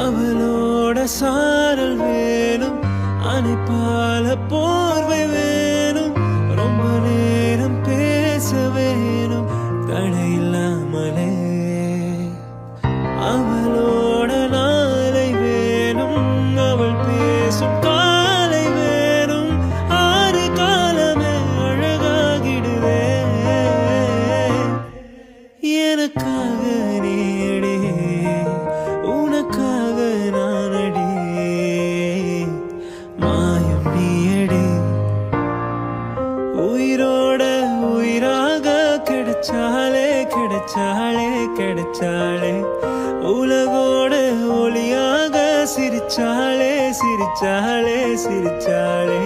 அவளோட சாரல் வேணும், அணைப்பால போர்வை வேணும், ரொம்ப நேரம் பேச வேணும் தடையில்லாமலே. அவளோட நாளை வேணும், அவள் பேசும் காலை வேணும், ஆறு காலமே அழகாகிடுவே. எனக்காக நீடி, உனக்காக நானடி, மாயம் நீயடி. உயிரோட உயிராக கிடைச்சாலே கிடைச்சாலே கிடைச்சாலே, உலகோட ஒளியாக சிரிச்சாலே சிரிச்சாலே சிரிச்சாலே.